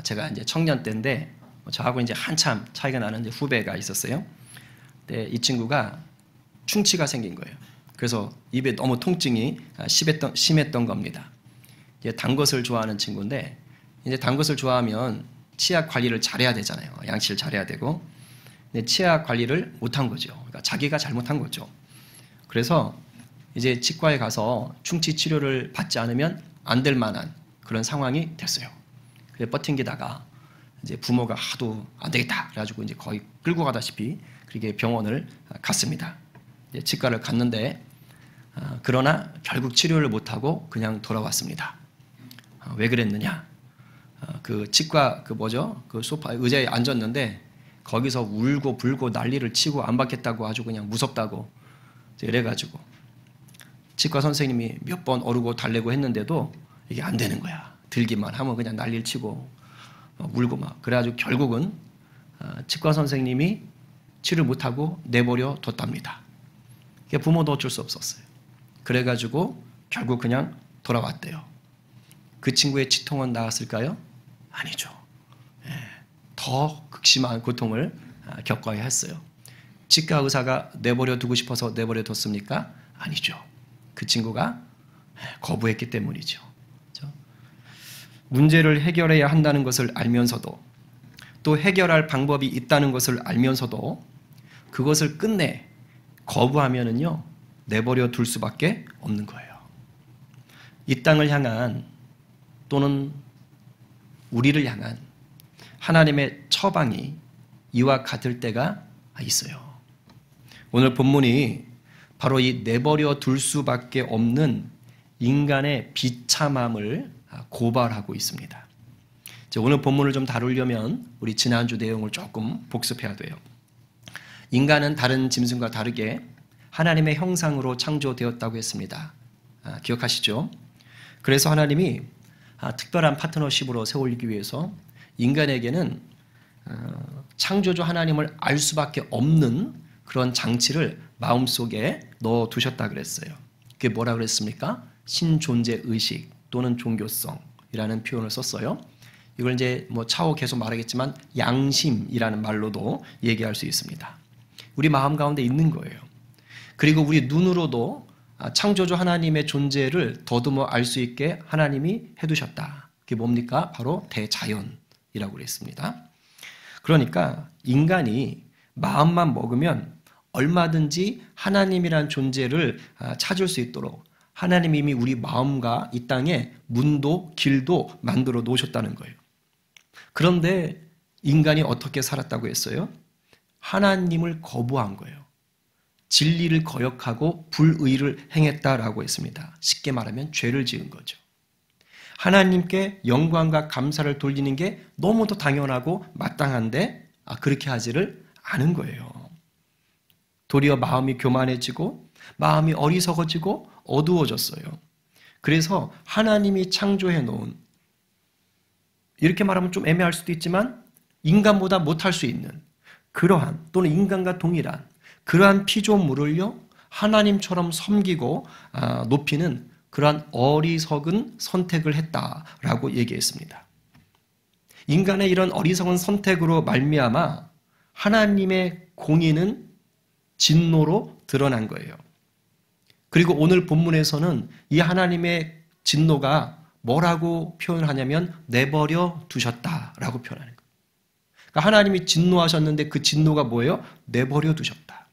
제가 이제 청년 때인데 저하고 이제 한참 차이가 나는 이제 후배가 있었어요. 근데 이 친구가 충치가 생긴 거예요. 그래서 입에 너무 통증이 심했던 겁니다. 이제 단 것을 좋아하는 친구인데 이제 단 것을 좋아하면 치아 관리를 잘해야 되잖아요. 양치를 잘해야 되고. 근데 치아 관리를 못한 거죠. 그러니까 자기가 잘못한 거죠. 그래서 이제 치과에 가서 충치 치료를 받지 않으면 안 될 만한 그런 상황이 됐어요. 그래서 버팅기다가 이제 부모가 하도 안 되겠다 그래가지고 이제 거의 끌고 가다시피 그렇게 병원을 갔습니다. 이제 치과를 갔는데 그러나 결국 치료를 못하고 그냥 돌아왔습니다. 왜 그랬느냐? 그 치과 그 소파 의자에 앉았는데 거기서 울고 불고 난리를 치고 안 받겠다고 아주 그냥 무섭다고 이래가지고 치과 선생님이 몇 번 어르고 달래고 했는데도 이게 안 되는 거야. 들기만 하면 그냥 난리를 치고 울고 막. 그래가지고 결국은 치과 선생님이 치료 못하고 내버려 뒀답니다. 부모도 어쩔 수 없었어요. 그래가지고 결국 그냥 돌아왔대요. 그 친구의 치통은 나았을까요? 아니죠. 더 극심한 고통을 겪어야 했어요. 치과 의사가 내버려 두고 싶어서 내버려 뒀습니까? 아니죠. 그 친구가 거부했기 때문이죠. 그렇죠? 문제를 해결해야 한다는 것을 알면서도 또 해결할 방법이 있다는 것을 알면서도 그것을 끝내 거부하면은요 내버려 둘 수밖에 없는 거예요. 이 땅을 향한 또는 우리를 향한 하나님의 처방이 이와 같을 때가 있어요. 오늘 본문이 바로 이 내버려 둘 수밖에 없는 인간의 비참함을 고발하고 있습니다. 오늘 본문을 좀 다루려면 우리 지난주 내용을 조금 복습해야 돼요. 인간은 다른 짐승과 다르게 하나님의 형상으로 창조되었다고 했습니다. 기억하시죠? 그래서 하나님이 특별한 파트너십으로 세우기 위해서 인간에게는 창조주 하나님을 알 수밖에 없는 그런 장치를 마음속에 넣어두셨다 그랬어요. 그게 뭐라 그랬습니까? 신존재의식 또는 종교성이라는 표현을 썼어요. 이걸 이제 차후 계속 말하겠지만 양심이라는 말로도 얘기할 수 있습니다. 우리 마음 가운데 있는 거예요. 그리고 우리 눈으로도 창조주 하나님의 존재를 더듬어 알 수 있게 하나님이 해두셨다. 그게 뭡니까? 바로 대자연이라고 그랬습니다. 그러니까 인간이 마음만 먹으면 얼마든지 하나님이란 존재를 찾을 수 있도록 하나님이 이미 우리 마음과 이 땅에 문도 길도 만들어 놓으셨다는 거예요. 그런데 인간이 어떻게 살았다고 했어요? 하나님을 거부한 거예요. 진리를 거역하고 불의를 행했다라고 했습니다. 쉽게 말하면 죄를 지은 거죠. 하나님께 영광과 감사를 돌리는 게 너무도 당연하고 마땅한데 그렇게 하지를 않은 거예요. 도리어 마음이 교만해지고 마음이 어리석어지고 어두워졌어요. 그래서 하나님이 창조해 놓은, 이렇게 말하면 좀 애매할 수도 있지만 인간보다 못할 수 있는 그러한 또는 인간과 동일한 그러한 피조물을요 하나님처럼 섬기고 높이는 그러한 어리석은 선택을 했다라고 얘기했습니다. 인간의 이런 어리석은 선택으로 말미암아 하나님의 공의는 진노로 드러난 거예요. 그리고 오늘 본문에서는 이 하나님의 진노가 뭐라고 표현하냐면 내버려 두셨다라고 표현하는 거예요. 그러니까 하나님이 진노하셨는데 그 진노가 뭐예요? 내버려 두셨다.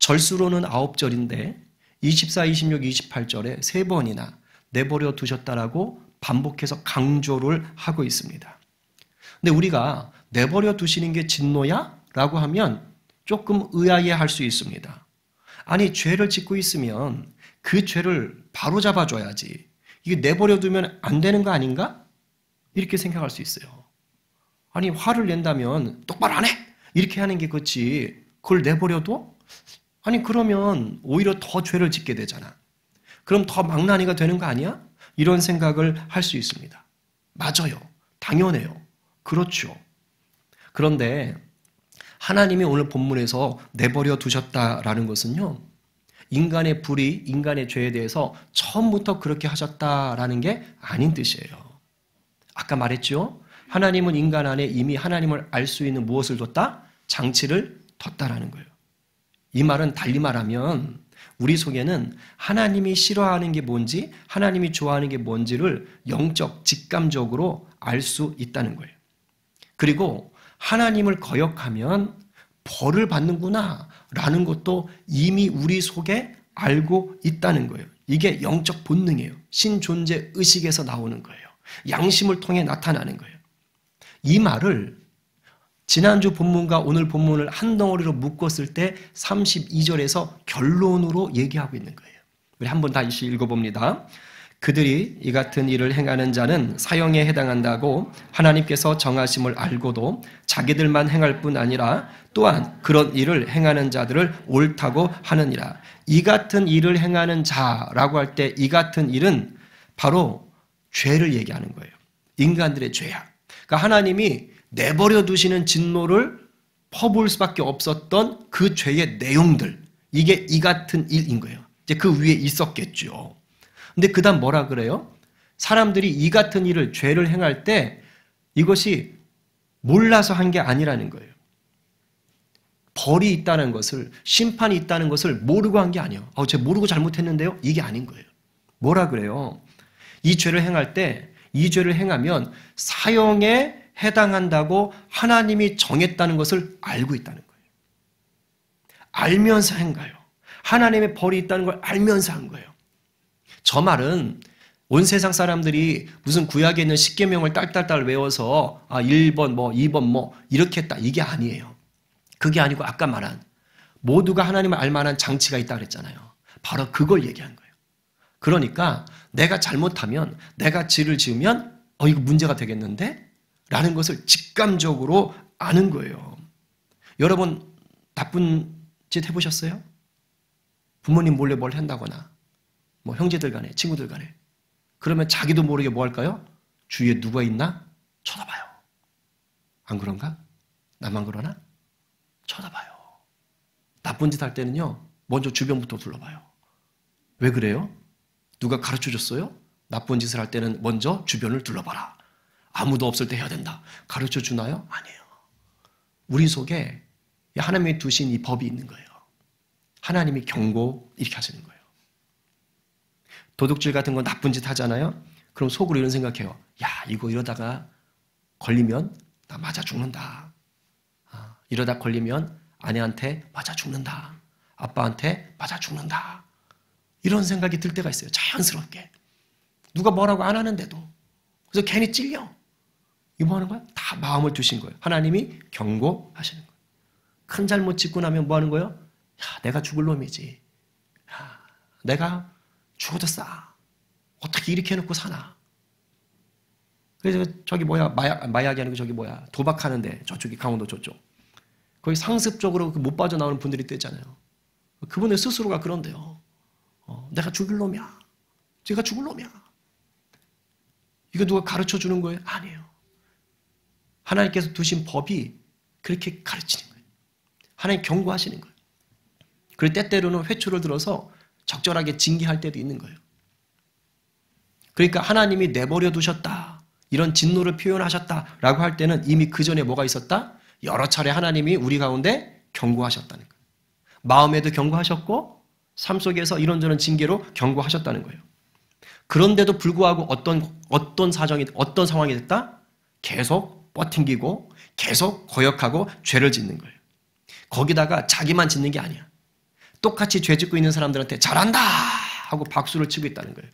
절수로는 9절인데 24, 26, 28절에 3번이나 내버려 두셨다라고 반복해서 강조를 하고 있습니다. 근데 우리가 내버려 두시는 게 진노야? 라고 하면 조금 의아해할 수 있습니다. 아니, 죄를 짓고 있으면 그 죄를 바로 잡아줘야지. 이게 내버려 두면 안 되는 거 아닌가? 이렇게 생각할 수 있어요. 아니, 화를 낸다면 똑바로 안 해! 이렇게 하는 게 그렇지. 그걸 내버려둬? 아니, 그러면 오히려 더 죄를 짓게 되잖아. 그럼 더 망나니가 되는 거 아니야? 이런 생각을 할 수 있습니다. 맞아요. 당연해요. 그렇죠. 그런데 하나님이 오늘 본문에서 내버려 두셨다라는 것은요, 인간의 불의, 인간의 죄에 대해서 처음부터 그렇게 하셨다라는 게 아닌 뜻이에요. 아까 말했죠? 하나님은 인간 안에 이미 하나님을 알 수 있는 무엇을 뒀다? 장치를 뒀다라는 거예요. 이 말은 달리 말하면 우리 속에는 하나님이 싫어하는 게 뭔지, 하나님이 좋아하는 게 뭔지를 영적, 직감적으로 알 수 있다는 거예요. 그리고 하나님을 거역하면 벌을 받는구나 라는 것도 이미 우리 속에 알고 있다는 거예요. 이게 영적 본능이에요. 신존재 의식에서 나오는 거예요. 양심을 통해 나타나는 거예요. 이 말을 지난주 본문과 오늘 본문을 한 덩어리로 묶었을 때 32절에서 결론으로 얘기하고 있는 거예요. 우리 한번 다시 읽어봅니다. 그들이 이 같은 일을 행하는 자는 사형에 해당한다고 하나님께서 정하심을 알고도 자기들만 행할 뿐 아니라 또한 그런 일을 행하는 자들을 옳다고 하느니라. 이 같은 일을 행하는 자라고 할 때 이 같은 일은 바로 죄를 얘기하는 거예요. 인간들의 죄악. 그러니까 하나님이 내버려 두시는 진노를 퍼부을 수밖에 없었던 그 죄의 내용들. 이게 이 같은 일인 거예요. 이제 그 위에 있었겠죠. 근데 그 다음 뭐라 그래요? 사람들이 이 같은 일을, 죄를 행할 때 이것이 몰라서 한 게 아니라는 거예요. 벌이 있다는 것을, 심판이 있다는 것을 모르고 한 게 아니에요. 제가 모르고 잘못했는데요? 이게 아닌 거예요. 뭐라 그래요? 이 죄를 행할 때, 이 죄를 행하면 사형에 해당한다고 하나님이 정했다는 것을 알고 있다는 거예요. 알면서 행가요. 하나님의 벌이 있다는 걸 알면서 한 거예요. 저 말은 온 세상 사람들이 무슨 구약에 있는 십계명을 딸딸딸 외워서 1번 2번 이렇게 했다 이게 아니에요. 그게 아니고 아까 말한 모두가 하나님을 알 만한 장치가 있다 그랬잖아요. 바로 그걸 얘기한 거예요. 그러니까 내가 잘못하면, 내가 죄를 지으면 이거 문제가 되겠는데? 라는 것을 직감적으로 아는 거예요. 여러분 나쁜 짓 해보셨어요? 부모님 몰래 뭘 한다거나 형제들 간에, 친구들 간에. 그러면 자기도 모르게 뭐 할까요? 주위에 누가 있나? 쳐다봐요. 안 그런가? 나만 그러나? 쳐다봐요. 나쁜 짓 할 때는요, 먼저 주변부터 둘러봐요. 왜 그래요? 누가 가르쳐 줬어요? 나쁜 짓을 할 때는 먼저 주변을 둘러봐라. 아무도 없을 때 해야 된다. 가르쳐 주나요? 아니에요. 우리 속에 하나님이 두신 이 법이 있는 거예요. 하나님이 경고 이렇게 하시는 거예요. 도둑질 같은 거 나쁜 짓 하잖아요. 그럼 속으로 이런 생각해요. 야, 이거 이러다가 걸리면 나 맞아 죽는다. 이러다 걸리면 아내한테 맞아 죽는다. 아빠한테 맞아 죽는다. 이런 생각이 들 때가 있어요. 자연스럽게. 누가 뭐라고 안 하는데도. 그래서 괜히 찔려. 이거 뭐 하는 거야? 다 마음을 두신 거예요. 하나님이 경고하시는 거예요. 큰 잘못 짓고 나면 뭐 하는 거예요? 야, 내가 죽을 놈이지. 야, 내가 죽어도 싸. 어떻게 이렇게 해놓고 사나. 그래서 저기 마약이 아니고 저기 도박하는데 저쪽이 강원도 저쪽. 거기 상습적으로 못 빠져나오는 분들이 있잖아요. 그분들 스스로가 그런데요. 내가 죽을 놈이야. 제가 죽을 놈이야. 이거 누가 가르쳐 주는 거예요? 아니에요. 하나님께서 두신 법이 그렇게 가르치는 거예요. 하나님 경고하시는 거예요. 그리고 때때로는 회초를 들어서 적절하게 징계할 때도 있는 거예요. 그러니까 하나님이 내버려 두셨다. 이런 진노를 표현하셨다라고 할 때는 이미 그 전에 뭐가 있었다? 여러 차례 하나님이 우리 가운데 경고하셨다는 거예요. 마음에도 경고하셨고 삶 속에서 이런저런 징계로 경고하셨다는 거예요. 그런데도 불구하고 어떤 상황이 됐다? 계속 버팅기고 계속 거역하고 죄를 짓는 거예요. 거기다가 자기만 짓는 게 아니야. 똑같이 죄 짓고 있는 사람들한테 잘한다 하고 박수를 치고 있다는 거예요.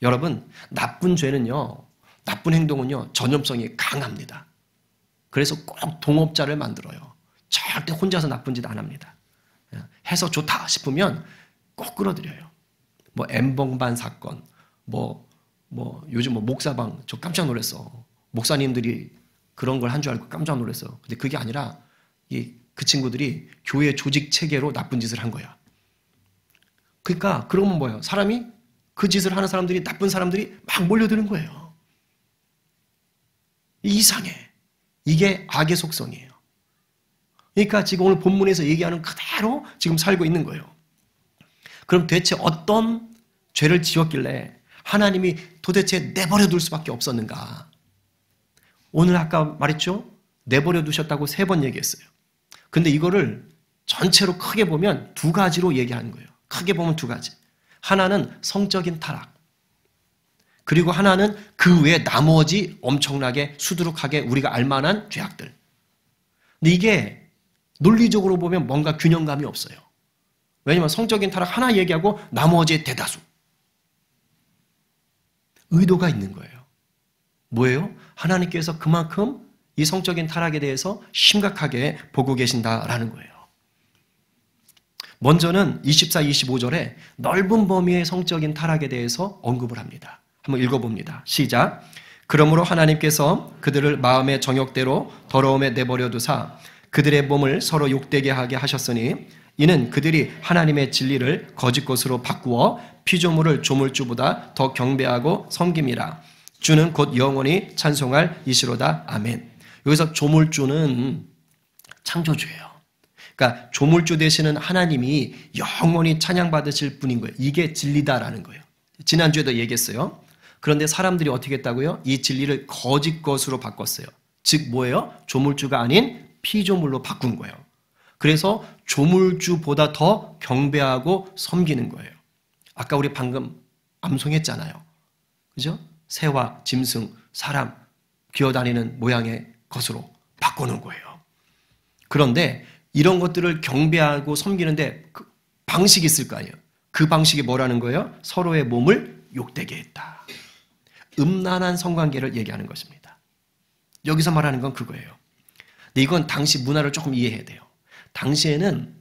여러분, 나쁜 죄는요, 나쁜 행동은요, 전염성이 강합니다. 그래서 꼭 동업자를 만들어요. 절대 혼자서 나쁜 짓 안 합니다. 해서 좋다 싶으면 꼭 끌어들여요. 엠벙반 사건, 요즘 목사방, 저 깜짝 놀랐어. 목사님들이 그런 걸 한 줄 알고 깜짝 놀랐어. 근데 그게 아니라 그 친구들이 교회 조직 체계로 나쁜 짓을 한 거야. 그러니까 그러면 뭐예요? 그 짓을 하는 사람들이, 나쁜 사람들이 막 몰려드는 거예요. 이상해. 이게 악의 속성이에요. 그러니까 지금 오늘 본문에서 얘기하는 그대로 지금 살고 있는 거예요. 그럼 대체 어떤 죄를 지었길래 하나님이 도대체 내버려 둘 수밖에 없었는가? 오늘 아까 말했죠? 내버려 두셨다고 3번 얘기했어요. 근데 이거를 전체로 크게 보면 2가지로 얘기하는 거예요. 크게 보면 2가지. 하나는 성적인 타락. 그리고 하나는 그 외에 나머지 엄청나게 수두룩하게 우리가 알만한 죄악들. 근데 이게 논리적으로 보면 뭔가 균형감이 없어요. 왜냐하면 성적인 타락 하나 얘기하고 나머지의 대다수. 의도가 있는 거예요. 뭐예요? 하나님께서 그만큼 이 성적인 타락에 대해서 심각하게 보고 계신다라는 거예요. 먼저는 24, 25절에 넓은 범위의 성적인 타락에 대해서 언급을 합니다. 한번 읽어봅니다. 시작. 그러므로 하나님께서 그들을 마음의 정욕대로 더러움에 내버려 두사 그들의 몸을 서로 욕되게 하게 하셨으니 이는 그들이 하나님의 진리를 거짓 것으로 바꾸어 피조물을 조물주보다 더 경배하고 섬김이라. 주는 곧 영원히 찬송할 이시로다. 아멘. 여기서 조물주는 창조주예요. 그러니까 조물주 되시는 하나님이 영원히 찬양받으실 분인 거예요. 이게 진리다라는 거예요. 지난주에도 얘기했어요. 그런데 사람들이 어떻게 했다고요? 이 진리를 거짓 것으로 바꿨어요. 즉 뭐예요? 조물주가 아닌 피조물로 바꾼 거예요. 그래서 조물주보다 더 경배하고 섬기는 거예요. 아까 우리 방금 암송했잖아요. 그죠? 새와 짐승, 사람, 기어다니는 모양의 것으로 바꾸는 거예요. 그런데 이런 것들을 경배하고 섬기는데 그 방식이 있을 거 아니에요. 그 방식이 뭐라는 거예요? 서로의 몸을 욕되게 했다. 음란한 성관계를 얘기하는 것입니다. 여기서 말하는 건 그거예요. 근데 이건 당시 문화를 조금 이해해야 돼요. 당시에는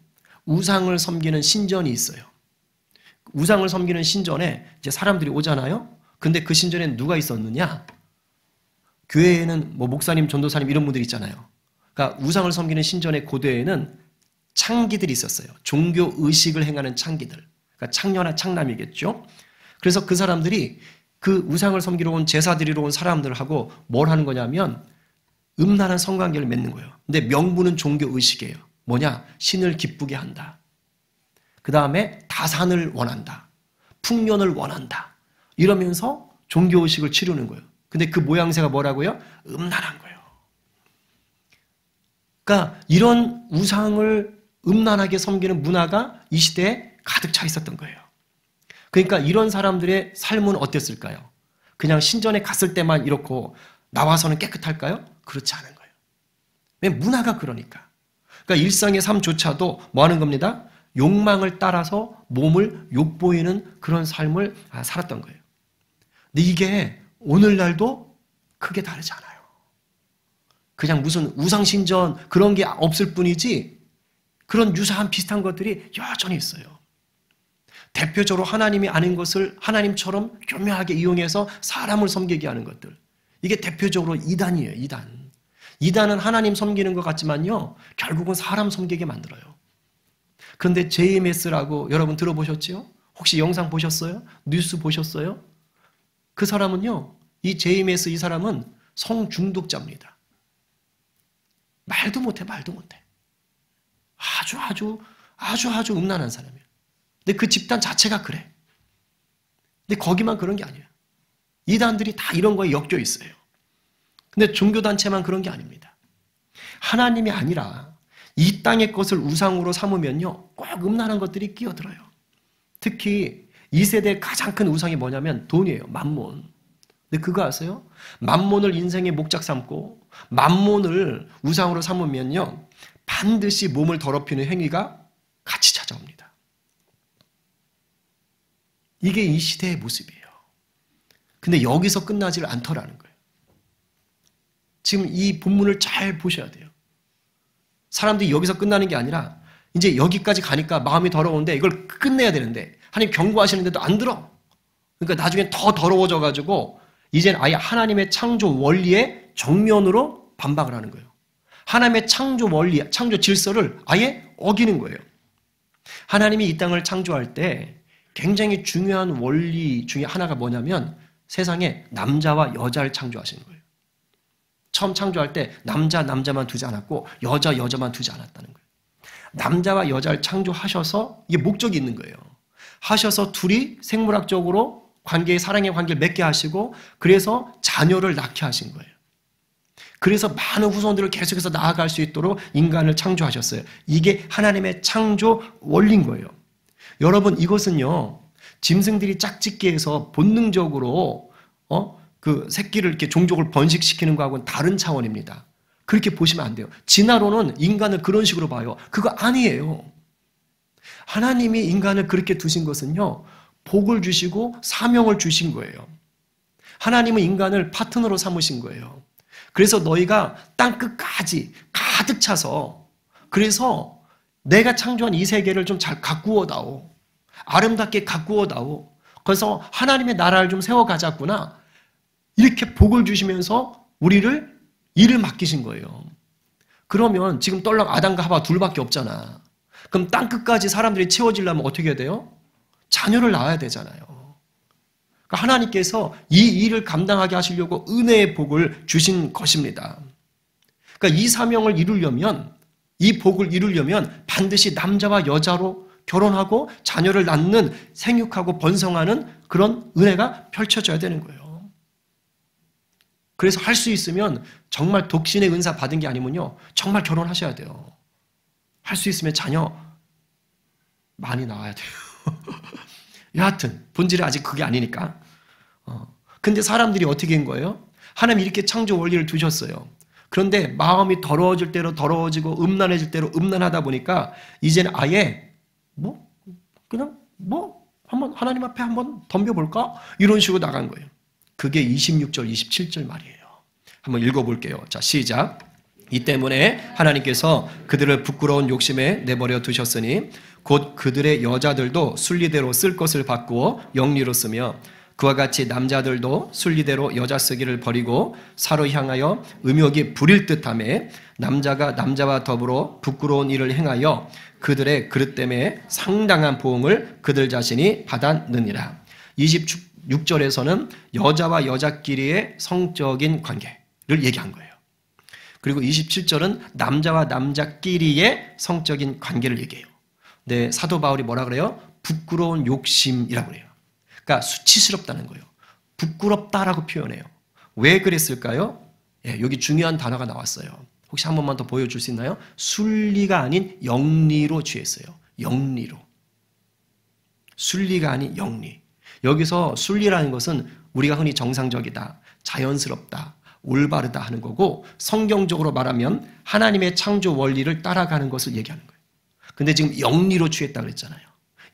우상을 섬기는 신전이 있어요. 우상을 섬기는 신전에 이제 사람들이 오잖아요. 근데 그 신전에는 누가 있었느냐? 교회에는 뭐 목사님, 전도사님 이런 분들이 있잖아요. 그러니까 우상을 섬기는 신전의 고대에는 창기들이 있었어요. 종교 의식을 행하는 창기들. 그러니까 창녀나 창남이겠죠. 그래서 그 사람들이 그 우상을 섬기러 온 제사 드리러 온 사람들하고 뭘 하는 거냐면 음란한 성관계를 맺는 거예요. 근데 명분은 종교 의식이에요. 뭐냐? 신을 기쁘게 한다. 그 다음에 다산을 원한다. 풍년을 원한다. 이러면서 종교 의식을 치르는 거예요. 근데 그 모양새가 뭐라고요? 음란한 거예요. 그러니까 이런 우상을 음란하게 섬기는 문화가 이 시대에 가득 차 있었던 거예요. 그러니까 이런 사람들의 삶은 어땠을까요? 그냥 신전에 갔을 때만 이렇고 나와서는 깨끗할까요? 그렇지 않은 거예요. 왜? 문화가 그러니까. 그러니까 일상의 삶조차도 뭐 하는 겁니다? 욕망을 따라서 몸을 욕보이는 그런 삶을 살았던 거예요. 근데 이게 오늘날도 크게 다르지 않아요. 그냥 무슨 우상신전 그런 게 없을 뿐이지 그런 유사한 비슷한 것들이 여전히 있어요. 대표적으로 하나님이 아닌 것을 하나님처럼 교묘하게 이용해서 사람을 섬기게 하는 것들. 이게 대표적으로 이단이에요. 이단. 이단은 하나님 섬기는 것 같지만요. 결국은 사람 섬기게 만들어요. 그런데 JMS라고 여러분 들어보셨지요? 혹시 영상 보셨어요? 뉴스 보셨어요? 그 사람은요. 이 JMS 이 사람은 성중독자입니다. 말도 못해. 아주 음란한 사람이에요. 근데 그 집단 자체가 그래. 근데 거기만 그런 게 아니에요. 이단들이 다 이런 거에 엮여 있어요. 근데 종교단체만 그런 게 아닙니다. 하나님이 아니라 이 땅의 것을 우상으로 삼으면요. 꼭 음란한 것들이 끼어들어요. 특히 이 세대의 가장 큰 우상이 뭐냐면 돈이에요. 만몬. 근데 그거 아세요? 만몬을 인생의 목적 삼고 만몬을 우상으로 삼으면요. 반드시 몸을 더럽히는 행위가 같이 찾아옵니다. 이게 이 시대의 모습이에요. 근데 여기서 끝나질 않더라는 거예요. 지금 이 본문을 잘 보셔야 돼요. 사람들이 여기서 끝나는 게 아니라 이제 여기까지 가니까 마음이 더러운데 이걸 끝내야 되는데 하나님 경고하시는데도 안 들어. 그러니까 나중에 더 더러워져가지고 이제는 아예 하나님의 창조 원리에 정면으로 반박을 하는 거예요. 하나님의 창조 원리, 창조 질서를 아예 어기는 거예요. 하나님이 이 땅을 창조할 때 굉장히 중요한 원리 중에 하나가 뭐냐면 세상에 남자와 여자를 창조하시는 거예요. 처음 창조할 때 남자만 두지 않았고 여자만 두지 않았다는 거예요. 남자와 여자를 창조하셔서 이게 목적이 있는 거예요. 하셔서 둘이 생물학적으로 사랑의 관계를 맺게 하시고 그래서 자녀를 낳게 하신 거예요. 그래서 많은 후손들을 계속해서 나아갈 수 있도록 인간을 창조하셨어요. 이게 하나님의 창조 원리인 거예요. 여러분, 이것은요, 짐승들이 짝짓기해서 본능적으로 그 새끼를 이렇게 종족을 번식시키는 거하고는 다른 차원입니다. 그렇게 보시면 안 돼요. 진화론은 인간을 그런 식으로 봐요. 그거 아니에요. 하나님이 인간을 그렇게 두신 것은요, 복을 주시고 사명을 주신 거예요. 하나님은 인간을 파트너로 삼으신 거예요. 그래서 너희가 땅 끝까지 가득 차서, 그래서 내가 창조한 이 세계를 좀 잘 가꾸어다오. 아름답게 가꾸어다오. 그래서 하나님의 나라를 좀 세워가자꾸나. 이렇게 복을 주시면서 우리를 일을 맡기신 거예요. 그러면 지금 떨락 아담과 하와 둘밖에 없잖아. 그럼 땅 끝까지 사람들이 채워지려면 어떻게 해야 돼요? 자녀를 낳아야 되잖아요. 그러니까 하나님께서 이 일을 감당하게 하시려고 은혜의 복을 주신 것입니다. 그러니까 이 사명을 이루려면, 이 복을 이루려면 반드시 남자와 여자로 결혼하고 자녀를 낳는, 생육하고 번성하는 그런 은혜가 펼쳐져야 되는 거예요. 그래서 할 수 있으면 정말 독신의 은사 받은 게 아니면요, 정말 결혼하셔야 돼요. 할 수 있으면 자녀 많이 낳아야 돼요. 여하튼 본질은 아직 그게 아니니까. 근데 사람들이 어떻게 한 거예요? 하나님 이렇게 창조 원리를 두셨어요. 그런데 마음이 더러워질 대로 더러워지고 음란해질 대로 음란하다 보니까 이제는 아예 그냥 한번 하나님 앞에 한번 덤벼볼까? 이런 식으로 나간 거예요. 그게 26절, 27절 말이에요. 한번 읽어볼게요. 자, 시작. 이 때문에 하나님께서 그들을 부끄러운 욕심에 내버려 두셨으니 곧 그들의 여자들도 순리대로 쓸 것을 바꾸어 영리로 쓰며 그와 같이 남자들도 순리대로 여자 쓰기를 버리고 사로 향하여 음욕이 부릴 듯하며 남자가 남자와 더불어 부끄러운 일을 행하여 그들의 그릇 때문에 상당한 보응을 그들 자신이 받았느니라. 26절에서는 여자와 여자끼리의 성적인 관계를 얘기한 거예요. 그리고 27절은 남자와 남자끼리의 성적인 관계를 얘기해요. 근데 사도 바울이 뭐라 그래요? 부끄러운 욕심이라고 그래요. 그러니까 수치스럽다는 거예요. 부끄럽다라고 표현해요. 왜 그랬을까요? 예, 여기 중요한 단어가 나왔어요. 혹시 한 번만 더 보여줄 수 있나요? 순리가 아닌 영리로 취했어요. 영리로. 순리가 아닌 영리. 여기서 순리라는 것은 우리가 흔히 정상적이다, 자연스럽다, 올바르다 하는 거고, 성경적으로 말하면 하나님의 창조 원리를 따라가는 것을 얘기하는 거예요. 근데 지금 영리로 취했다 그랬잖아요.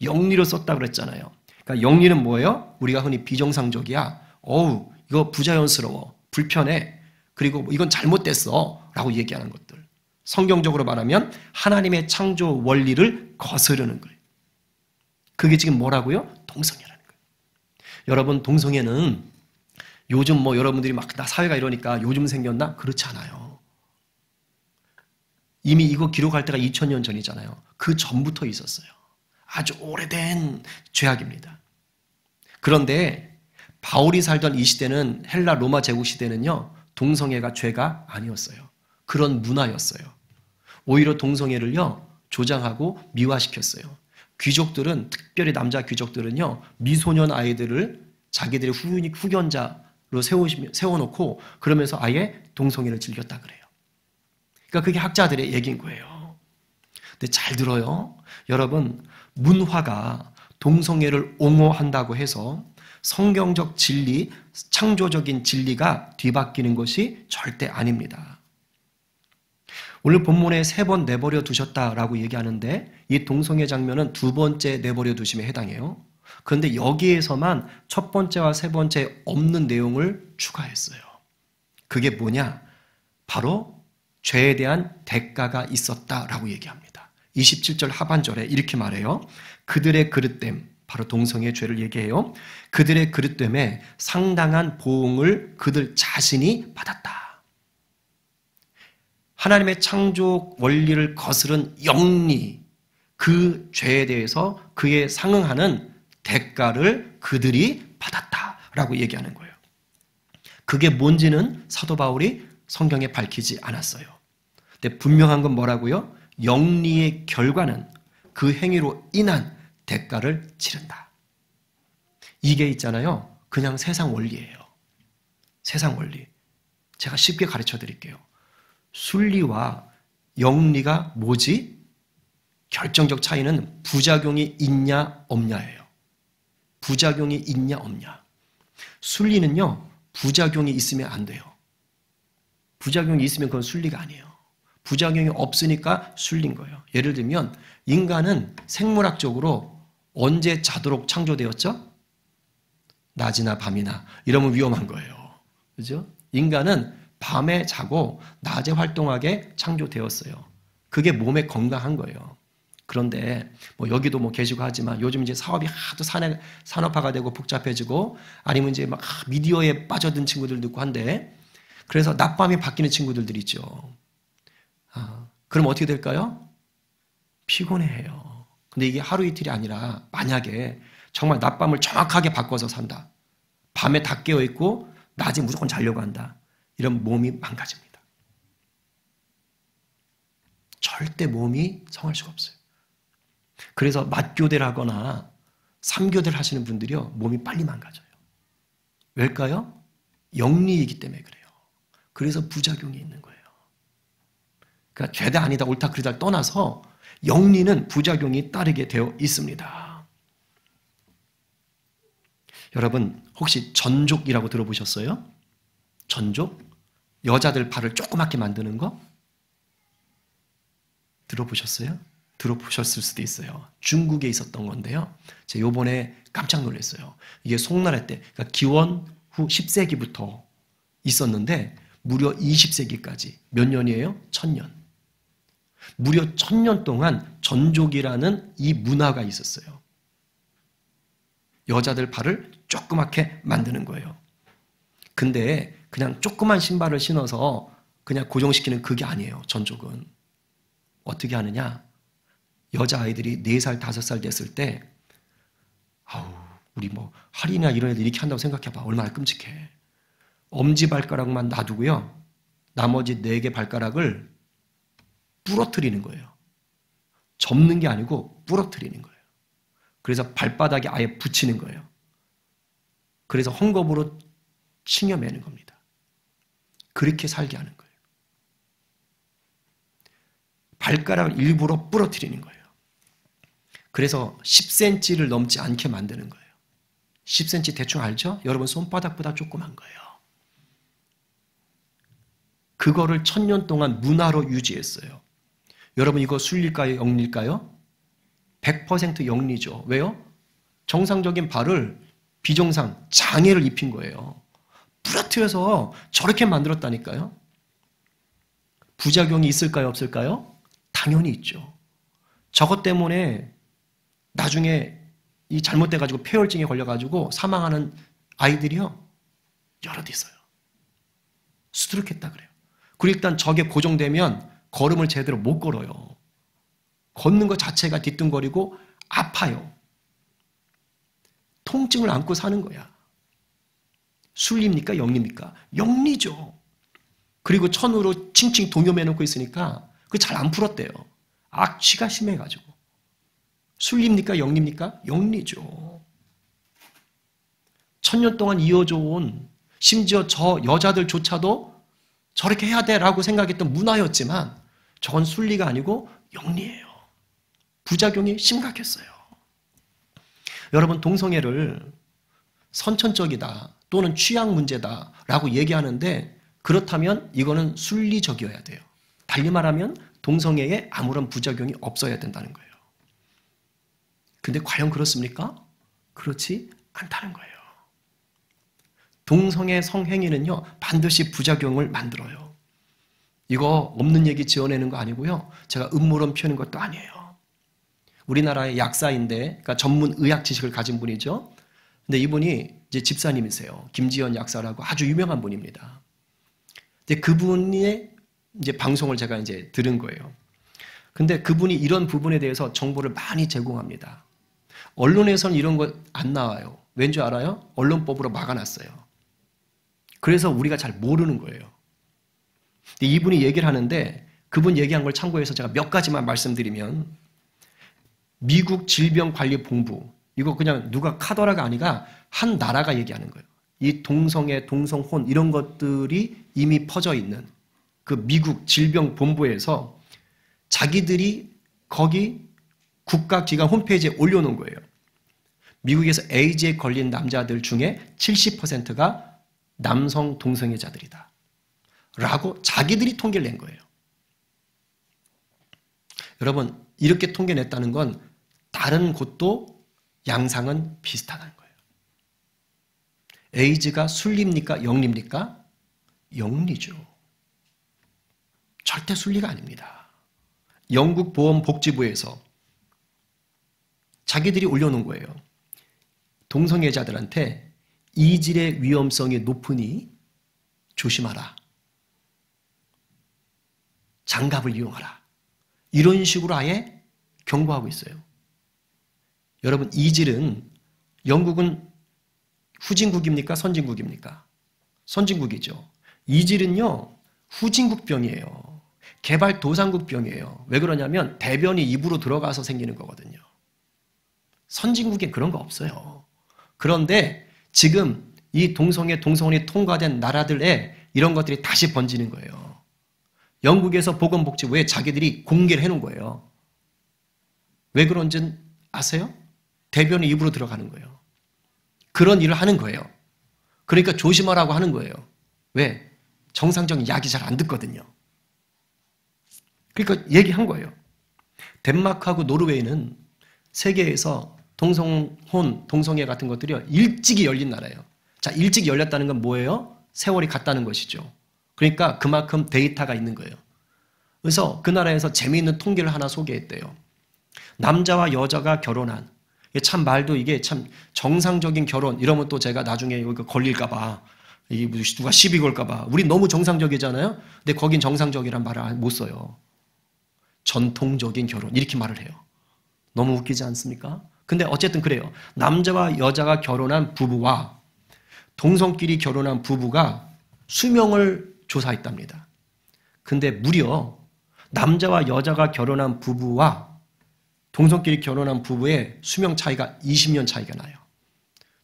영리로 썼다 그랬잖아요. 그러니까 영리는 뭐예요? 우리가 흔히 비정상적이야. 어우, 이거 부자연스러워. 불편해. 그리고 이건 잘못됐어. 라고 얘기하는 것들. 성경적으로 말하면 하나님의 창조 원리를 거스르는 거예요. 그게 지금 뭐라고요? 동성애라는 거예요. 여러분, 동성애는 요즘 여러분들이 막 나 사회가 이러니까 요즘 생겼나? 그렇지 않아요. 이미 이거 기록할 때가 2000년 전이잖아요. 그 전부터 있었어요. 아주 오래된 죄악입니다. 그런데 바울이 살던 이 시대는, 헬라 로마 제국 시대는요, 동성애가 죄가 아니었어요. 그런 문화였어요. 오히려 동성애를요, 조장하고 미화시켰어요. 귀족들은, 특별히 남자 귀족들은요, 미소년 아이들을 자기들의 후견자로 세워놓고 그러면서 아예 동성애를 즐겼다 그래요. 그러니까 그게 학자들의 얘기인 거예요. 근데 잘 들어요. 여러분, 문화가 동성애를 옹호한다고 해서 성경적 진리, 창조적인 진리가 뒤바뀌는 것이 절대 아닙니다. 오늘 본문에 3번 내버려 두셨다라고 얘기하는데 이 동성애 장면은 2번째 내버려 두심에 해당해요. 그런데 여기에서만 첫 번째와 세 번째 없는 내용을 추가했어요. 그게 뭐냐? 바로 죄에 대한 대가가 있었다라고 얘기합니다. 27절 하반절에 이렇게 말해요. 그들의 그릇됨, 바로 동성애의 죄를 얘기해요. 그들의 그릇됨에 상당한 보응을 그들 자신이 받았다. 하나님의 창조 원리를 거스른 영리, 그 죄에 대해서 그에 상응하는 대가를 그들이 받았다라고 얘기하는 거예요. 그게 뭔지는 사도 바울이 성경에 밝히지 않았어요. 근데 분명한 건 뭐라고요? 영리의 결과는 그 행위로 인한 대가를 치른다. 이게 있잖아요. 그냥 세상 원리예요. 세상 원리. 제가 쉽게 가르쳐 드릴게요. 순리와 영리가 뭐지? 결정적 차이는 부작용이 있냐 없냐예요. 부작용이 있냐 없냐. 순리는요, 부작용이 있으면 안 돼요. 부작용이 있으면 그건 순리가 아니에요. 부작용이 없으니까 순리인 거예요. 예를 들면 인간은 생물학적으로 언제 자도록 창조되었죠? 낮이나 밤이나. 이러면 위험한 거예요. 그죠? 인간은 밤에 자고 낮에 활동하게 창조되었어요. 그게 몸에 건강한 거예요. 그런데 뭐 여기도 뭐 계시고 하지만 요즘 이제 사업이 하도 산업화가 되고 복잡해지고 아니면 이제 막 미디어에 빠져든 친구들도 있고 한데 그래서 낮밤이 바뀌는 친구들도 있죠. 그럼 어떻게 될까요? 피곤해해요. 근데 이게 하루 이틀이 아니라 만약에 정말 낮밤을 정확하게 바꿔서 산다. 밤에 다 깨어있고 낮에 무조건 자려고 한다. 이런 몸이 망가집니다. 절대 몸이 성할 수가 없어요. 그래서 맞교대를 하거나 삼교대를 하시는 분들이요, 몸이 빨리 망가져요. 왜일까요? 영리이기 때문에 그래요. 그래서 부작용이 있는 거예요. 그러니까 죄다 아니다 옳다 그르다를 떠나서 영리는 부작용이 따르게 되어 있습니다. 여러분 혹시 전족이라고 들어보셨어요? 전족? 여자들 발을 조그맣게 만드는 거? 들어보셨어요? 들어보셨을 수도 있어요. 중국에 있었던 건데요. 제가 요번에 깜짝 놀랐어요. 이게 송나라 때, 그러니까 기원 후 10세기부터 있었는데 무려 20세기까지 몇 년이에요? 1000년. 무려 1000년 동안 전족이라는 이 문화가 있었어요. 여자들 발을 조그맣게 만드는 거예요. 근데 그냥 조그만 신발을 신어서 그냥 고정시키는 그게 아니에요. 전족은. 어떻게 하느냐? 여자아이들이 4살, 5살 됐을 때 우리 뭐 할인이나 이런 애들 이렇게 한다고 생각해봐. 얼마나 끔찍해. 엄지발가락만 놔두고요. 나머지 4개 발가락을 부러뜨리는 거예요. 접는 게 아니고 부러뜨리는 거예요. 그래서 발바닥에 아예 붙이는 거예요. 그래서 헝겊으로 칭여매는 겁니다. 그렇게 살게 하는 거예요. 발가락을 일부러 부러뜨리는 거예요. 그래서 10cm를 넘지 않게 만드는 거예요. 10cm 대충 알죠? 여러분 손바닥보다 조그만 거예요. 그거를 1000년 동안 문화로 유지했어요. 여러분 이거 순리일까요? 영리일까요? 100% 영리죠. 왜요? 정상적인 발을 비정상, 장애를 입힌 거예요. 부러뜨려서 저렇게 만들었다니까요. 부작용이 있을까요? 없을까요? 당연히 있죠. 저것 때문에 나중에 이 잘못돼가지고 폐혈증에 걸려가지고 사망하는 아이들이요. 여럿 있어요. 수두룩했다 그래요. 그리고 일단 저게 고정되면 걸음을 제대로 못 걸어요. 걷는 것 자체가 뒤뚱거리고 아파요. 통증을 안고 사는 거야. 순리입니까? 영리입니까? 영리죠. 그리고 천으로 칭칭 동요매놓고 있으니까 그거 잘 안 풀었대요. 악취가 심해가지고. 순리입니까? 영리입니까? 영리죠. 1000년 동안 이어져 온 심지어 저 여자들조차도 저렇게 해야 돼라고 생각했던 문화였지만 저건 순리가 아니고 영리예요. 부작용이 심각했어요. 여러분 동성애를 선천적이다 또는 취향 문제다라고 얘기하는데 그렇다면 이거는 순리적이어야 돼요. 달리 말하면 동성애에 아무런 부작용이 없어야 된다는 거예요. 근데 과연 그렇습니까? 그렇지 않다는 거예요. 동성애 성행위는요 반드시 부작용을 만들어요. 이거 없는 얘기 지어내는 거 아니고요. 제가 음모론 펴는 것도 아니에요. 우리나라의 약사인데 그러니까 전문 의학 지식을 가진 분이죠. 근데 이분이 이제 집사님이세요. 김지연 약사라고 아주 유명한 분입니다. 근데 그분의 이제 방송을 제가 이제 들은 거예요. 근데 그분이 이런 부분에 대해서 정보를 많이 제공합니다. 언론에서는 이런 거 안 나와요. 왠지 알아요? 언론법으로 막아놨어요. 그래서 우리가 잘 모르는 거예요. 근데 이분이 얘기를 하는데 그분 얘기한 걸 참고해서 제가 몇 가지만 말씀드리면 미국 질병관리본부 이거 그냥 누가 카더라가 아니라 한 나라가 얘기하는 거예요. 이 동성애, 동성혼 이런 것들이 이미 퍼져 있는 그 미국 질병본부에서 자기들이 거기 국가기관 홈페이지에 올려놓은 거예요. 미국에서 에이즈에 걸린 남자들 중에 70%가 남성 동성애자들이다. 라고 자기들이 통계를 낸 거예요. 여러분, 이렇게 통계 냈다는 건 다른 곳도 양상은 비슷하다는 거예요. 에이즈가 순리입니까? 영리입니까? 영리죠. 절대 순리가 아닙니다. 영국 보건복지부에서 자기들이 올려놓은 거예요. 동성애자들한테 이질의 위험성이 높으니 조심하라. 장갑을 이용하라. 이런 식으로 아예 경고하고 있어요. 여러분, 이질은 영국은 후진국입니까? 선진국입니까? 선진국이죠. 이질은요, 후진국병이에요. 개발도상국병이에요. 왜 그러냐면 대변이 입으로 들어가서 생기는 거거든요. 선진국에 그런 거 없어요. 그런데 지금 이 동성혼이 통과된 나라들에 이런 것들이 다시 번지는 거예요. 영국에서 보건복지부에 자기들이 공개를 해놓은 거예요. 왜 그런지는 아세요? 대변이 입으로 들어가는 거예요. 그런 일을 하는 거예요. 그러니까 조심하라고 하는 거예요. 왜? 정상적인 약이 잘 안 듣거든요. 그러니까 얘기한 거예요. 덴마크하고 노르웨이는 세계에서 동성혼, 동성애 같은 것들이 일찍이 열린 나라예요. 자, 일찍 열렸다는 건 뭐예요? 세월이 갔다는 것이죠. 그러니까 그만큼 데이터가 있는 거예요. 그래서 그 나라에서 재미있는 통계를 하나 소개했대요. 남자와 여자가 결혼한, 참 말도 이게 참 정상적인 결혼, 이러면 또 제가 나중에 이거 걸릴까봐, 누가 시비 걸까봐. 우리 너무 정상적이잖아요? 근데 거긴 정상적이란 말을 못 써요. 전통적인 결혼, 이렇게 말을 해요. 너무 웃기지 않습니까? 근데 어쨌든 그래요. 남자와 여자가 결혼한 부부와 동성끼리 결혼한 부부가 수명을 조사했답니다. 근데 무려 남자와 여자가 결혼한 부부와 동성끼리 결혼한 부부의 수명 차이가 20년 차이가 나요.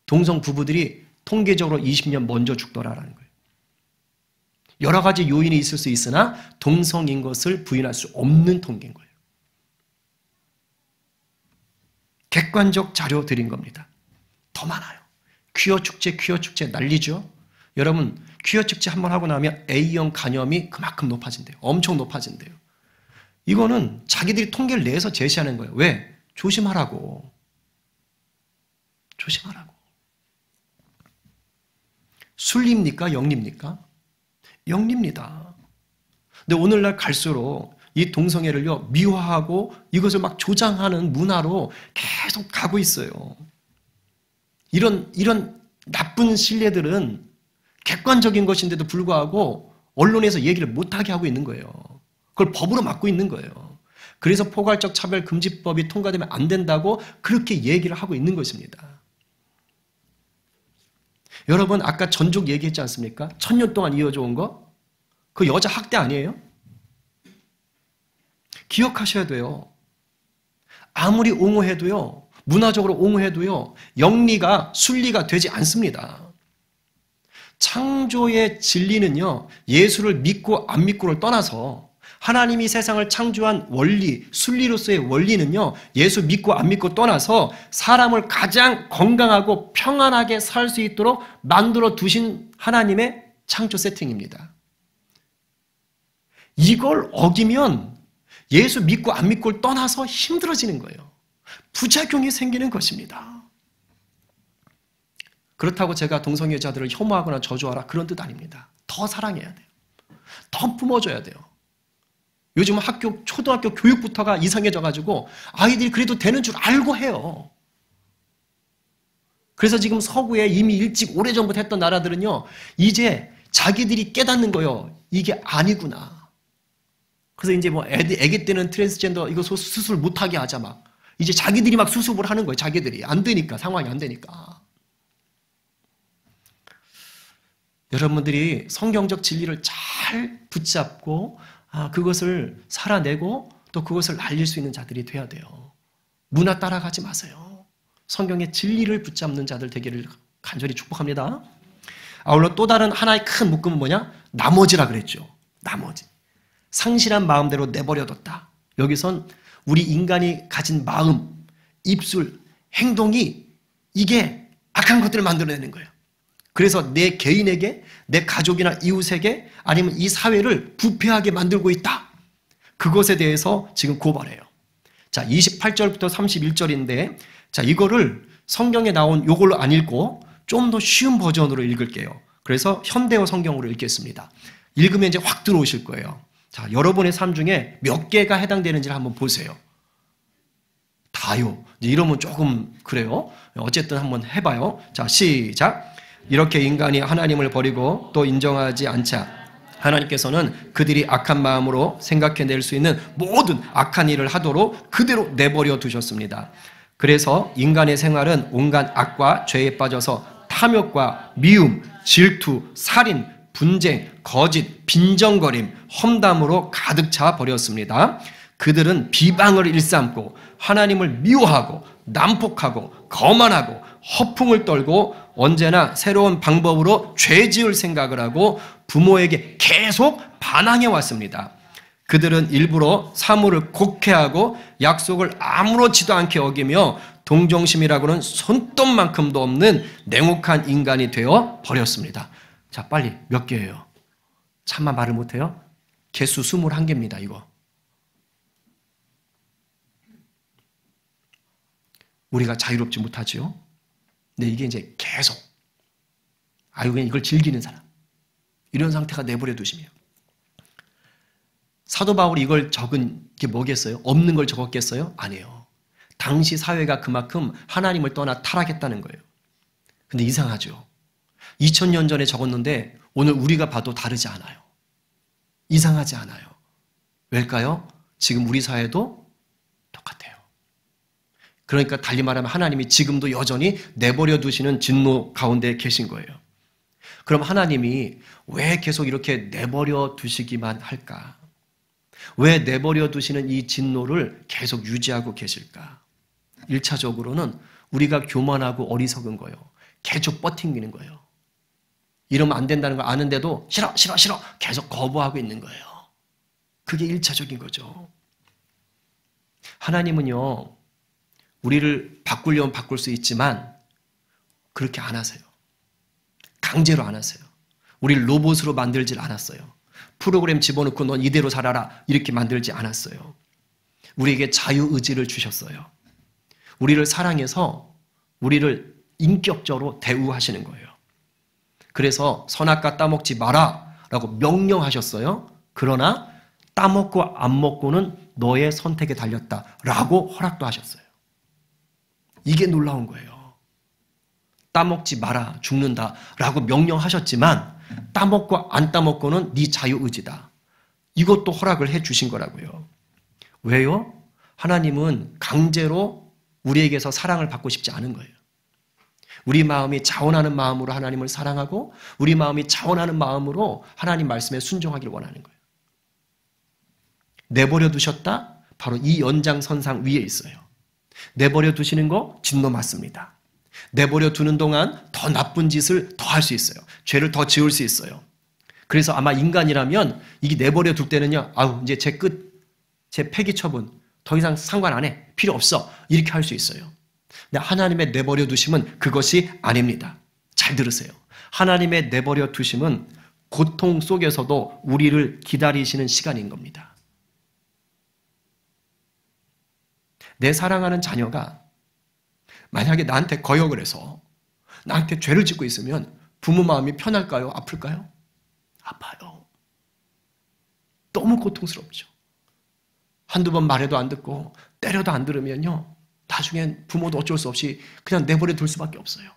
동성 부부들이 통계적으로 20년 먼저 죽더라라는 거예요. 여러 가지 요인이 있을 수 있으나 동성인 것을 부인할 수 없는 통계인 거예요. 객관적 자료 드린 겁니다. 더 많아요. 퀴어 축제 난리죠. 여러분, 퀴어 축제 한번 하고 나면 A형 간염이 그만큼 높아진대요. 엄청 높아진대요. 이거는 자기들이 통계를 내서 제시하는 거예요. 왜? 조심하라고. 조심하라고. 순리입니까? 영리입니까? 영리입니다. 근데 오늘날 갈수록 이 동성애를요, 미화하고 이것을 막 조장하는 문화로 계속 가고 있어요. 이런 나쁜 신뢰들은 객관적인 것인데도 불구하고 언론에서 얘기를 못하게 하고 있는 거예요. 그걸 법으로 막고 있는 거예요. 그래서 포괄적 차별금지법이 통과되면 안 된다고 그렇게 얘기를 하고 있는 것입니다. 여러분, 아까 전족 얘기했지 않습니까? 1000년 동안 이어져 온 거? 그 여자 학대 아니에요? 기억하셔야 돼요. 아무리 옹호해도요, 문화적으로 옹호해도요, 영리가, 순리가 되지 않습니다. 창조의 진리는요, 예수를 믿고 안 믿고를 떠나서 하나님이 세상을 창조한 원리, 순리로서의 원리는요, 예수 믿고 안 믿고 떠나서 사람을 가장 건강하고 평안하게 살 수 있도록 만들어 두신 하나님의 창조 세팅입니다. 이걸 어기면 예수 믿고 안 믿고를 떠나서 힘들어지는 거예요. 부작용이 생기는 것입니다. 그렇다고 제가 동성애자들을 혐오하거나 저주하라 그런 뜻 아닙니다. 더 사랑해야 돼요. 더 품어줘야 돼요. 요즘 초등학교 교육부터가 이상해져가지고 아이들이 그래도 되는 줄 알고 해요. 그래서 지금 서구에 이미 일찍 오래전부터 했던 나라들은요, 이제 자기들이 깨닫는 거예요. 이게 아니구나. 그래서 이제 뭐 애기 때는 트랜스젠더 이거 수술 못하게 하자 막. 이제 자기들이 막 수습을 하는 거예요. 자기들이. 안 되니까. 상황이 안 되니까. 여러분들이 성경적 진리를 잘 붙잡고 그것을 살아내고 또 그것을 알릴 수 있는 자들이 돼야 돼요. 문화 따라가지 마세요. 성경의 진리를 붙잡는 자들 되기를 간절히 축복합니다. 아울러 또 다른 하나의 큰 묶음은 뭐냐? 나머지라 그랬죠. 나머지. 상실한 마음대로 내버려뒀다. 여기선 우리 인간이 가진 마음, 입술, 행동이 이게 악한 것들을 만들어내는 거예요. 그래서 내 개인에게, 내 가족이나 이웃에게 아니면 이 사회를 부패하게 만들고 있다. 그것에 대해서 지금 고발해요. 자, 28절부터 31절인데, 자, 이거를 성경에 나온 요걸로 안 읽고 좀 더 쉬운 버전으로 읽을게요. 그래서 현대어 성경으로 읽겠습니다. 읽으면 이제 확 들어오실 거예요. 자, 여러분의 삶 중에 몇 개가 해당되는지를 한번 보세요. 다요. 이러면 조금 그래요. 어쨌든 한번 해봐요. 자, 시작. 이렇게 인간이 하나님을 버리고 또 인정하지 않자 하나님께서는 그들이 악한 마음으로 생각해낼 수 있는 모든 악한 일을 하도록 그대로 내버려 두셨습니다. 그래서 인간의 생활은 온갖 악과 죄에 빠져서 탐욕과 미움, 질투, 살인, 분쟁, 거짓, 빈정거림, 험담으로 가득 차 버렸습니다. 그들은 비방을 일삼고 하나님을 미워하고 난폭하고 거만하고 허풍을 떨고 언제나 새로운 방법으로 죄 지을 생각을 하고 부모에게 계속 반항해 왔습니다. 그들은 일부러 사물을 곡해하고 약속을 아무렇지도 않게 어기며 동정심이라고는 손톱만큼도 없는 냉혹한 인간이 되어 버렸습니다. 자, 빨리 몇 개예요? 참만 말을 못해요? 개수 21개입니다, 이거. 우리가 자유롭지 못하지요? 근데 이게 이제 계속, 그냥 이걸 즐기는 사람. 이런 상태가 내버려 두시면. 사도 바울이 이걸 적은 게 뭐겠어요? 없는 걸 적었겠어요? 아니에요. 당시 사회가 그만큼 하나님을 떠나 타락했다는 거예요. 근데 이상하죠. 2000년 전에 적었는데 오늘 우리가 봐도 다르지 않아요. 이상하지 않아요. 왜일까요? 지금 우리 사회도 똑같아요. 그러니까 달리 말하면 하나님이 지금도 여전히 내버려 두시는 진노 가운데 계신 거예요. 그럼 하나님이 왜 계속 이렇게 내버려 두시기만 할까? 왜 내버려 두시는 이 진노를 계속 유지하고 계실까? 1차적으로는 우리가 교만하고 어리석은 거예요. 계속 버팅기는 거예요. 이러면 안 된다는 걸 아는데도 싫어, 싫어, 싫어 계속 거부하고 있는 거예요. 그게 1차적인 거죠. 하나님은요, 우리를 바꾸려면 바꿀 수 있지만 그렇게 안 하세요. 강제로 안 하세요. 우리를 로봇으로 만들질 않았어요. 프로그램 집어넣고 넌 이대로 살아라 이렇게 만들지 않았어요. 우리에게 자유의지를 주셨어요. 우리를 사랑해서 우리를 인격적으로 대우하시는 거예요. 그래서 선악과 따먹지 마라 라고 명령하셨어요. 그러나 따먹고 안 먹고는 너의 선택에 달렸다 라고 허락도 하셨어요. 이게 놀라운 거예요. 따먹지 마라, 죽는다 라고 명령하셨지만 따먹고 안 따먹고는 네 자유의지다. 이것도 허락을 해 주신 거라고요. 왜요? 하나님은 강제로 우리에게서 사랑을 받고 싶지 않은 거예요. 우리 마음이 자원하는 마음으로 하나님을 사랑하고 우리 마음이 자원하는 마음으로 하나님 말씀에 순종하기를 원하는 거예요. 내버려 두셨다? 바로 이 연장선상 위에 있어요. 내버려 두시는 거 진노 맞습니다. 내버려 두는 동안 더 나쁜 짓을 더 할 수 있어요. 죄를 더 지을 수 있어요. 그래서 아마 인간이라면 이게 내버려 둘 때는요, 이제 제 끝, 제 폐기 처분, 더 이상 상관 안 해. 필요 없어. 이렇게 할 수 있어요. 근데 하나님의 내버려 두심은 그것이 아닙니다. 잘 들으세요. 하나님의 내버려 두심은 고통 속에서도 우리를 기다리시는 시간인 겁니다. 내 사랑하는 자녀가 만약에 나한테 거역을 해서 나한테 죄를 짓고 있으면 부모 마음이 편할까요? 아플까요? 아파요. 너무 고통스럽죠. 한두 번 말해도 안 듣고 때려도 안 들으면요, 나중엔 부모도 어쩔 수 없이 그냥 내버려 둘 수밖에 없어요.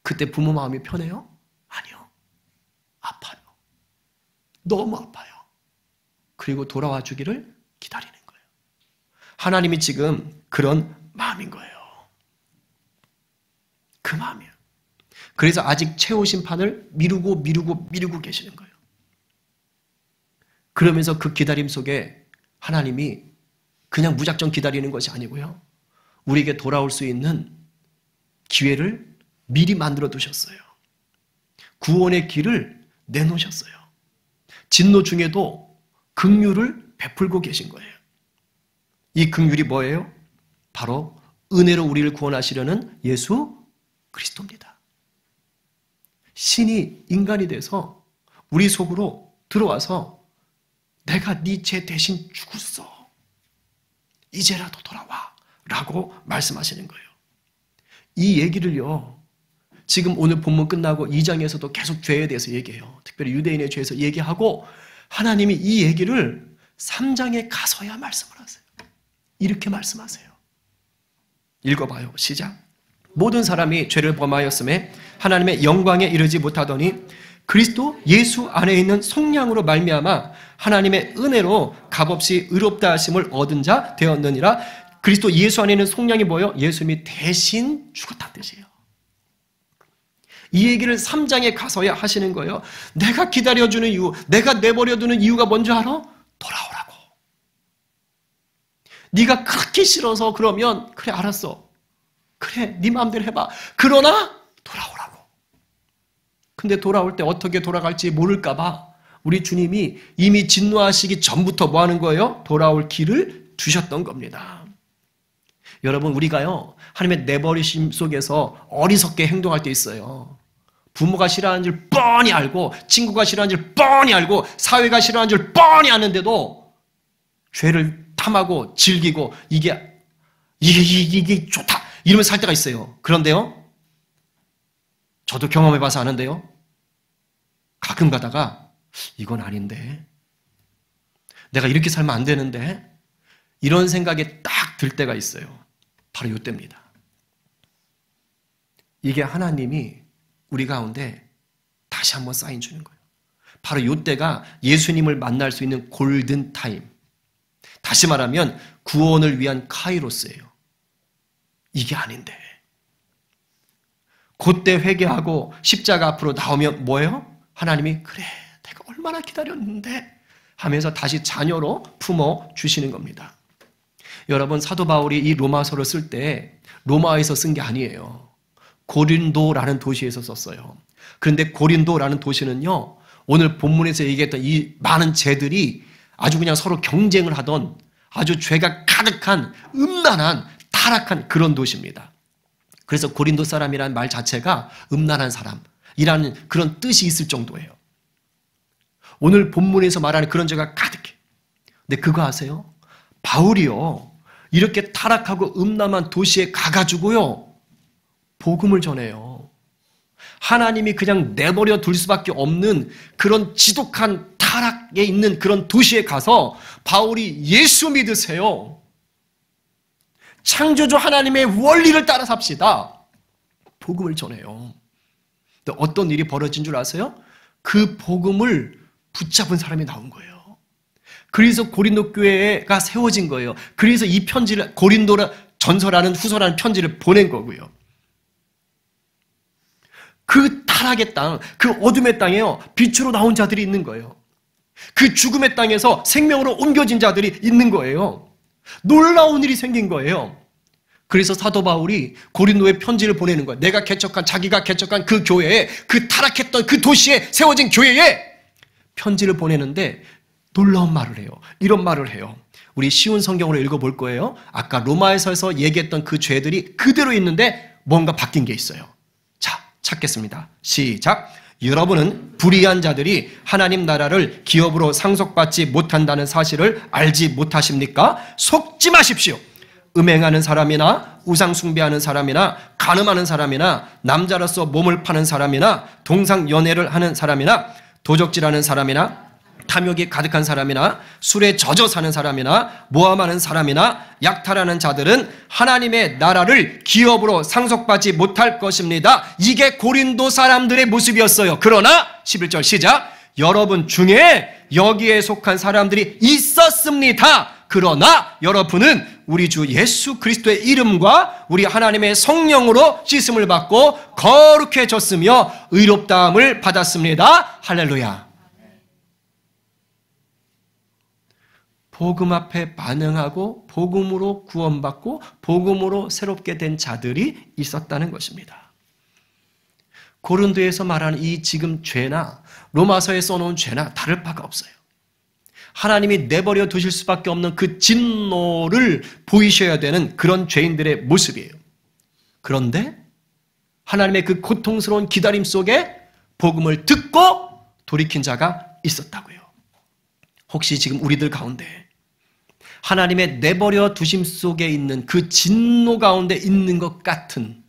그때 부모 마음이 편해요? 아니요. 아파요. 너무 아파요. 그리고 돌아와 주기를 기다리는 거예요. 하나님이 지금 그런 마음인 거예요. 그 마음이에요. 그래서 아직 최후 심판을 미루고 계시는 거예요. 그러면서 그 기다림 속에 하나님이 그냥 무작정 기다리는 것이 아니고요, 우리에게 돌아올 수 있는 기회를 미리 만들어 두셨어요. 구원의 길을 내놓으셨어요. 진노 중에도 긍휼을 베풀고 계신 거예요. 이 긍휼이 뭐예요? 바로 은혜로 우리를 구원하시려는 예수 그리스도입니다. 신이 인간이 돼서 우리 속으로 들어와서 내가 네 죄 대신 죽었어. 이제라도 돌아와. 라고 말씀하시는 거예요. 이 얘기를요, 지금 오늘 본문 끝나고 2장에서도 계속 죄에 대해서 얘기해요. 특별히 유대인의 죄에서 얘기하고 하나님이 이 얘기를 3장에 가서야 말씀을 하세요. 이렇게 말씀하세요. 읽어봐요. 시작. 모든 사람이 죄를 범하였음에 하나님의 영광에 이르지 못하더니 그리스도 예수 안에 있는 성령으로 말미암아 하나님의 은혜로 값없이 의롭다 하심을 얻은 자 되었느니라. 그리스도 예수 안에 있는 성령이 뭐예요? 예수님이 대신 죽었다는 뜻이에요. 이 얘기를 3장에 가서야 하시는 거예요. 내가 기다려주는 이유, 내가 내버려두는 이유가 뭔지 알아? 돌아오라고. 네가 그렇게 싫어서 그러면 그래 알았어. 그래 네 마음대로 해봐. 그러나 돌아오라고. 근데 돌아올 때 어떻게 돌아갈지 모를까 봐 우리 주님이 이미 진노하시기 전부터 뭐 하는 거예요? 돌아올 길을 두셨던 겁니다. 여러분 우리가요 하나님의 내버리심 속에서 어리석게 행동할 때 있어요. 부모가 싫어하는 줄 뻔히 알고 친구가 싫어하는 줄 뻔히 알고 사회가 싫어하는 줄 뻔히 아는데도 죄를 탐하고 즐기고 이게 좋다 이러면서 살 때가 있어요. 그런데요 저도 경험해봐서 아는데요 가끔 가다가 이건 아닌데 내가 이렇게 살면 안 되는데 이런 생각이 딱 들 때가 있어요. 바로 이때입니다. 이게 하나님이 우리 가운데 다시 한번 사인 주는 거예요. 바로 이때가 예수님을 만날 수 있는 골든 타임. 다시 말하면 구원을 위한 카이로스예요. 이게 아닌데. 그때 회개하고 십자가 앞으로 나오면 뭐예요? 하나님이 그래 내가 얼마나 기다렸는데 하면서 다시 자녀로 품어 주시는 겁니다. 여러분 사도 바울이 이 로마서를 쓸 때 로마에서 쓴 게 아니에요. 고린도라는 도시에서 썼어요. 그런데 고린도라는 도시는요 오늘 본문에서 얘기했던 이 많은 죄들이 아주 그냥 서로 경쟁을 하던 아주 죄가 가득한 음란한 타락한 그런 도시입니다. 그래서 고린도 사람이라는 말 자체가 음란한 사람이라는 그런 뜻이 있을 정도예요. 오늘 본문에서 말하는 그런 죄가 가득해. 근데 그거 아세요? 바울이요 이렇게 타락하고 음란한 도시에 가가지고요 복음을 전해요. 하나님이 그냥 내버려 둘 수밖에 없는 그런 지독한 타락에 있는 그런 도시에 가서 바울이 예수 믿으세요. 창조주 하나님의 원리를 따라 삽시다. 복음을 전해요. 근데 어떤 일이 벌어진 줄 아세요? 그 복음을 붙잡은 사람이 나온 거예요. 그래서 고린도 교회가 세워진 거예요. 그래서 이 편지를 고린도 전서라는 후서라는 편지를 보낸 거고요. 그 타락의 땅, 그 어둠의 땅에요. 빛으로 나온 자들이 있는 거예요. 그 죽음의 땅에서 생명으로 옮겨진 자들이 있는 거예요. 놀라운 일이 생긴 거예요. 그래서 사도 바울이 고린도에 편지를 보내는 거예요. 자기가 개척한 그 교회에, 그 타락했던 그 도시에 세워진 교회에 편지를 보내는데 놀라운 말을 해요. 이런 말을 해요. 우리 쉬운 성경으로 읽어볼 거예요. 아까 로마에서 얘기했던 그 죄들이 그대로 있는데 뭔가 바뀐 게 있어요. 자, 찾겠습니다. 시작. 여러분은 불의한 자들이 하나님 나라를 기업으로 상속받지 못한다는 사실을 알지 못하십니까? 속지 마십시오. 음행하는 사람이나 우상 숭배하는 사람이나 간음하는 사람이나 남자로서 몸을 파는 사람이나 동상 연애를 하는 사람이나 도적질하는 사람이나 탐욕이 가득한 사람이나 술에 젖어 사는 사람이나 모함하는 사람이나 약탈하는 자들은 하나님의 나라를 기업으로 상속받지 못할 것입니다. 이게 고린도 사람들의 모습이었어요. 그러나 11절 시작. 여러분 중에 여기에 속한 사람들이 있었습니다. 그러나 여러분은 우리 주 예수 그리스도의 이름과 우리 하나님의 성령으로 씻음을 받고 거룩해졌으며 의롭다함을 받았습니다. 할렐루야. 복음 앞에 반응하고 복음으로 구원받고 복음으로 새롭게 된 자들이 있었다는 것입니다. 고린도에서 말하는 이 지금 죄나 로마서에 써놓은 죄나 다를 바가 없어요. 하나님이 내버려 두실 수밖에 없는 그 진노를 보이셔야 되는 그런 죄인들의 모습이에요. 그런데 하나님의 그 고통스러운 기다림 속에 복음을 듣고 돌이킨 자가 있었다고요. 혹시 지금 우리들 가운데 하나님의 내버려 두심 속에 있는 그 진노 가운데 있는 것 같은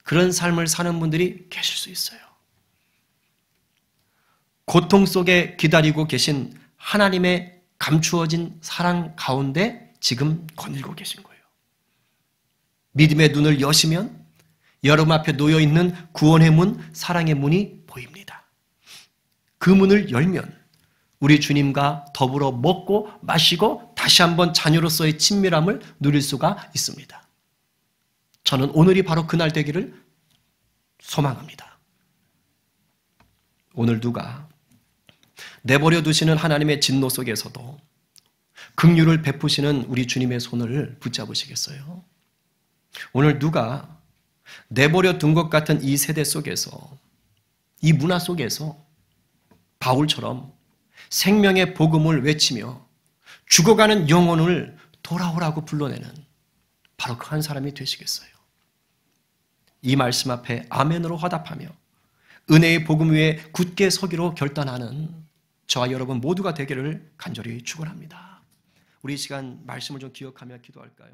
그런 삶을 사는 분들이 계실 수 있어요. 고통 속에 기다리고 계신 하나님의 감추어진 사랑 가운데 지금 거닐고 계신 거예요. 믿음의 눈을 여시면 여러분 앞에 놓여있는 구원의 문, 사랑의 문이 보입니다. 그 문을 열면 우리 주님과 더불어 먹고 마시고 다시 한번 자녀로서의 친밀함을 누릴 수가 있습니다. 저는 오늘이 바로 그날 되기를 소망합니다. 오늘 누가 내버려 두시는 하나님의 진노 속에서도 긍휼을 베푸시는 우리 주님의 손을 붙잡으시겠어요? 오늘 누가 내버려 둔 것 같은 이 세대 속에서, 이 문화 속에서 바울처럼 생명의 복음을 외치며 죽어가는 영혼을 돌아오라고 불러내는 바로 그 한 사람이 되시겠어요? 이 말씀 앞에 아멘으로 화답하며 은혜의 복음 위에 굳게 서기로 결단하는 저와 여러분 모두가 되기를 간절히 축원합니다. 우리 이 시간 말씀을 좀 기억하며 기도할까요?